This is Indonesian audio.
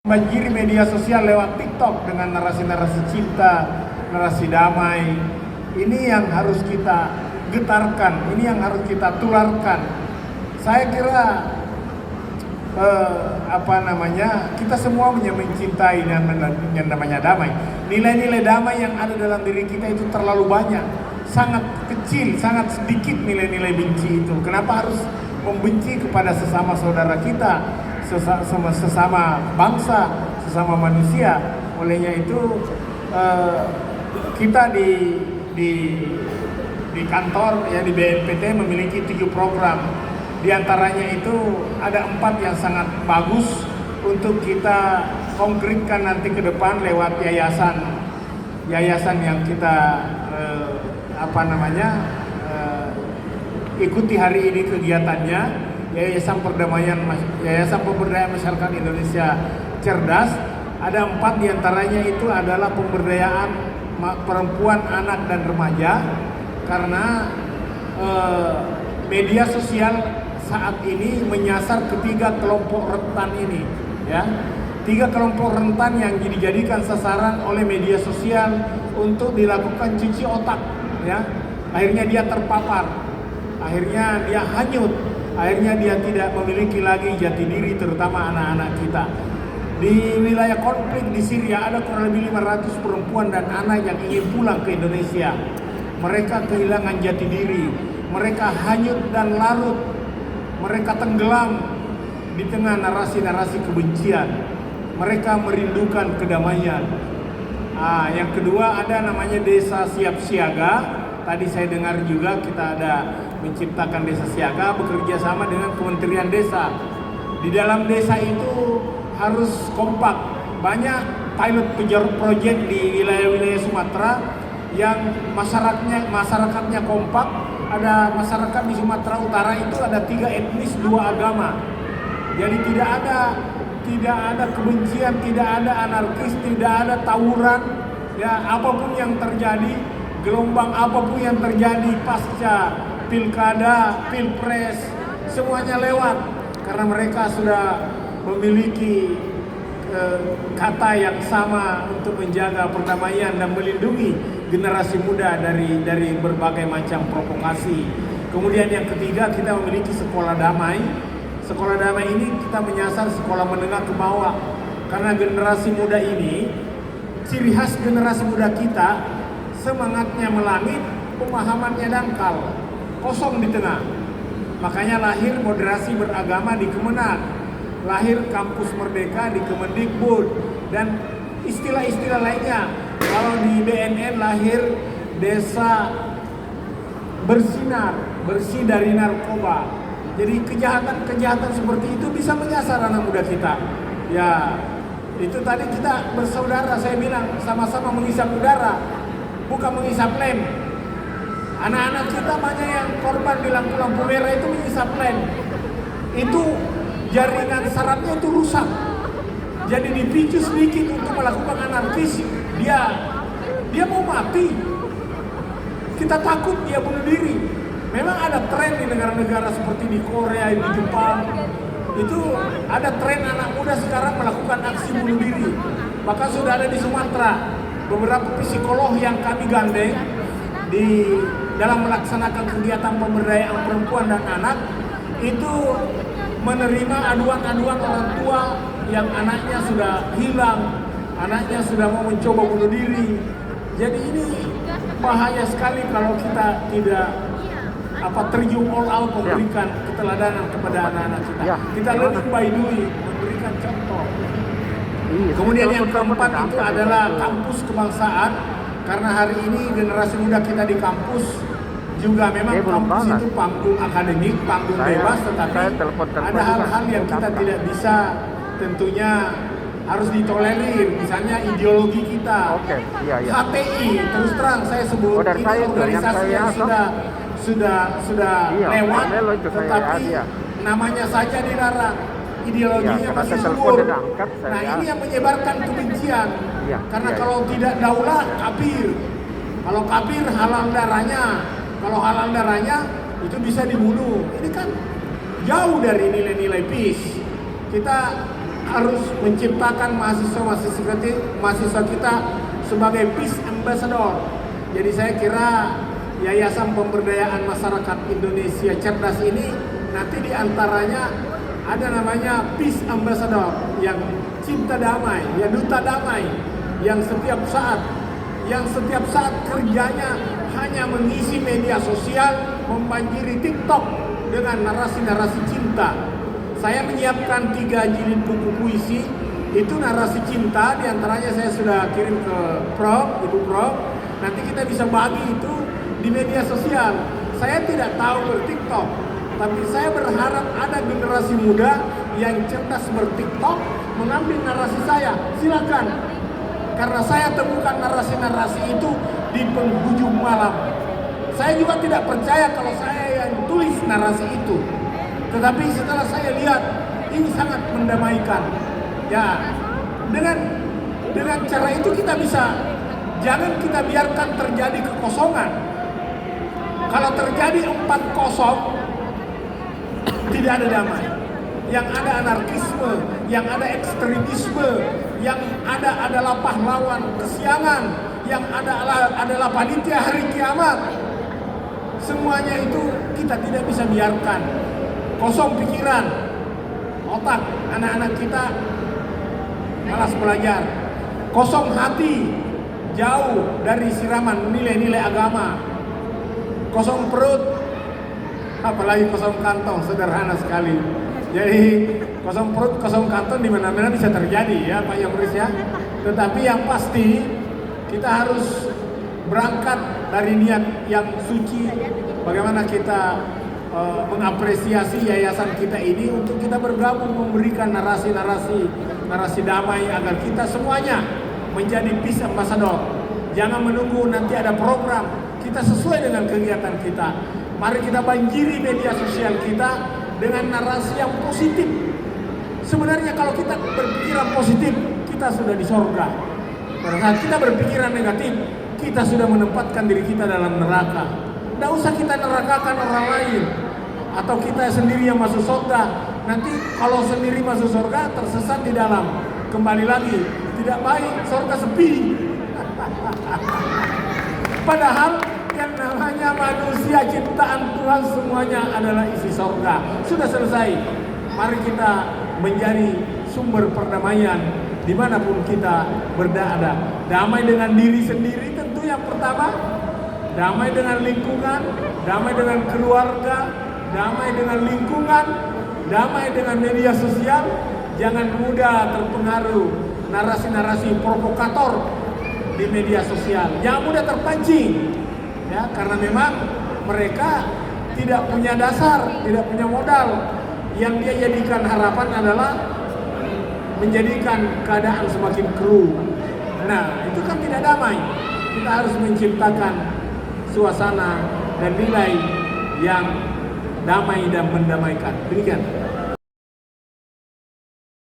Banjiri media sosial lewat TikTok dengan narasi-narasi cinta, narasi damai. Ini yang harus kita getarkan, ini yang harus kita tularkan. Saya kira kita semua mencintai yang namanya damai. Nilai-nilai damai yang ada dalam diri kita itu terlalu banyak, sangat kecil, sangat sedikit nilai-nilai benci itu. Kenapa harus membenci kepada sesama saudara kita, sesama bangsa, sesama manusia? Olehnya itu kita di kantor ya, di BNPT memiliki 7 program. Di antaranya itu ada 4 yang sangat bagus untuk kita konkretkan nanti ke depan lewat yayasan yang kita ikuti hari ini kegiatannya. Yayasan Pemberdayaan Masyarakat Indonesia Cerdas. Ada 4 diantaranya itu adalah pemberdayaan perempuan, anak, dan remaja. Karena media sosial saat ini menyasar ketiga kelompok rentan ini, ya. 3 kelompok rentan yang dijadikan sasaran oleh media sosial untuk dilakukan cuci otak, ya. Akhirnya dia terpapar, akhirnya dia hanyut, akhirnya dia tidak memiliki lagi jati diri, terutama anak-anak kita. Di wilayah konflik di Syria ada kurang lebih 500 perempuan dan anak yang ingin pulang ke Indonesia. Mereka kehilangan jati diri, mereka hanyut dan larut, mereka tenggelam di tengah narasi-narasi kebencian. Mereka merindukan kedamaian. Yang kedua ada namanya Desa Siap Siaga. Tadi saya dengar juga kita ada menciptakan desa siaga bekerja sama dengan Kementerian Desa. Di dalam desa itu harus kompak. Banyak pilot project di wilayah-wilayah Sumatera yang masyarakatnya kompak. Ada masyarakat di Sumatera Utara itu ada 3 etnis 2 agama. Jadi tidak ada kebencian, tidak ada anarkis, tidak ada tawuran. Ya, apapun yang terjadi, gelombang apapun yang terjadi pasca pilkada, pilpres, semuanya lewat karena mereka sudah memiliki kata yang sama untuk menjaga perdamaian dan melindungi generasi muda dari berbagai macam provokasi. Kemudian yang ketiga, kita memiliki sekolah damai. Sekolah damai ini kita menyasar sekolah menengah ke bawah karena generasi muda ini, ciri khas generasi muda kita, semangatnya melangit, pemahamannya dangkal, kosong di tengah. Makanya lahir moderasi beragama di Kemenak, lahir kampus merdeka di Kemendikbud, dan istilah-istilah lainnya. Kalau di BNN lahir desa bersinar, bersih dari narkoba. Jadi kejahatan seperti itu bisa menyasar anak muda kita. Ya, itu tadi kita bersaudara, saya bilang sama-sama menghisap udara, bukan menghisap lem. Anak-anak kita banyak yang korban di lampu-lampu merah itu menghisap lem. Itu jaringan sarafnya itu rusak. Jadi dipicu sedikit untuk melakukan anarkis, dia mau mati. Kita takut dia bunuh diri. Memang ada tren di negara-negara seperti di Korea, di Jepang. Itu ada tren anak muda sekarang melakukan aksi bunuh diri. Bahkan sudah ada di Sumatera. Beberapa psikolog yang kami gandeng dalam melaksanakan kegiatan pemberdayaan perempuan dan anak itu menerima aduan-aduan orang tua yang anaknya sudah hilang, anaknya sudah mau mencoba bunuh diri. Jadi ini bahaya sekali kalau kita tidak terjun all out memberikan keteladanan kepada anak-anak kita. Kita leading by doing, memberikan contoh. Kemudian yang keempat itu adalah kampus kebangsaan. Karena hari ini generasi muda kita di kampus juga memang kampus itu panggung akademik, panggung bebas, tetapi ada hal-hal yang kita tidak bisa tentunya harus ditolerir. Misalnya ideologi kita, HTI, terus terang saya sebut ini organisasi yang sudah lewat, tetapi namanya saja dilarang, ideologinya masih subur. Nah, ini yang menyebarkan kebencian. Karena kalau tidak daulah, kafir. Kalau kafir halal darahnya, kalau halal darahnya itu bisa dibunuh. Ini kan jauh dari nilai-nilai peace. Kita harus menciptakan mahasiswa kita sebagai peace ambassador. Jadi saya kira Yayasan Pemberdayaan Masyarakat Indonesia Cerdas ini nanti diantaranya ada namanya peace ambassador yang cinta damai, ya duta damai, yang setiap saat kerjanya hanya mengisi media sosial, membanjiri TikTok dengan narasi-narasi cinta. Saya menyiapkan 3 jilid buku puisi, itu narasi cinta, diantaranya saya sudah kirim ke Ibu Prof. Nanti kita bisa bagi itu di media sosial. Saya tidak tahu ber-TikTok, tapi saya berharap ada generasi muda yang cerdas ber-TikTok mengambil narasi saya. Silakan, karena saya temukan narasi-narasi itu di penghujung malam. Saya juga tidak percaya kalau saya yang tulis narasi itu. Tetapi setelah saya lihat, ini sangat mendamaikan. Ya, dengan cara itu kita bisa, jangan kita biarkan terjadi kekosongan. Kalau terjadi 4-0, tidak ada damai. Yang ada anarkisme, yang ada ekstremisme, yang ada adalah pahlawan kesiangan, yang adalah panitia hari kiamat. Semuanya itu kita tidak bisa biarkan. Kosong pikiran, otak anak-anak kita malas belajar. Kosong hati, jauh dari siraman nilai-nilai agama. Kosong perut, apalagi kosong kantong, sederhana sekali. Jadi kosong perut, kosong kantong di mana-mana bisa terjadi ya Pak Yoris ya. Tetapi yang pasti kita harus berangkat dari niat yang suci. Bagaimana kita mengapresiasi yayasan kita ini untuk kita bergabung memberikan narasi damai agar kita semuanya menjadi peace ambassador. Jangan menunggu nanti ada program, kita sesuai dengan kegiatan kita. Mari kita banjiri media sosial kita dengan narasi yang positif. Sebenarnya kalau kita berpikiran positif, kita sudah di sorga. Pada saat kita berpikiran negatif, kita sudah menempatkan diri kita dalam neraka. Tidak usah kita nerakakan orang lain, atau kita sendiri yang masuk surga. Nanti kalau sendiri masuk surga tersesat di dalam, kembali lagi tidak baik, surga sepi. Padahal yang namanya manusia ciptaan Tuhan semuanya adalah isi surga. Sudah selesai. Mari kita menjadi sumber perdamaian dimanapun kita berada. Damai dengan diri sendiri tentu yang pertama, damai dengan lingkungan, damai dengan keluarga, damai dengan lingkungan, damai dengan media sosial. Jangan mudah terpengaruh narasi-narasi provokator di media sosial. Jangan mudah terpancing, ya, karena memang mereka tidak punya dasar, tidak punya modal. Yang dia jadikan harapan adalah menjadikan keadaan semakin keruh. Nah, itu kan tidak damai. Kita harus menciptakan suasana dan nilai yang damai dan mendamaikan. Demikian.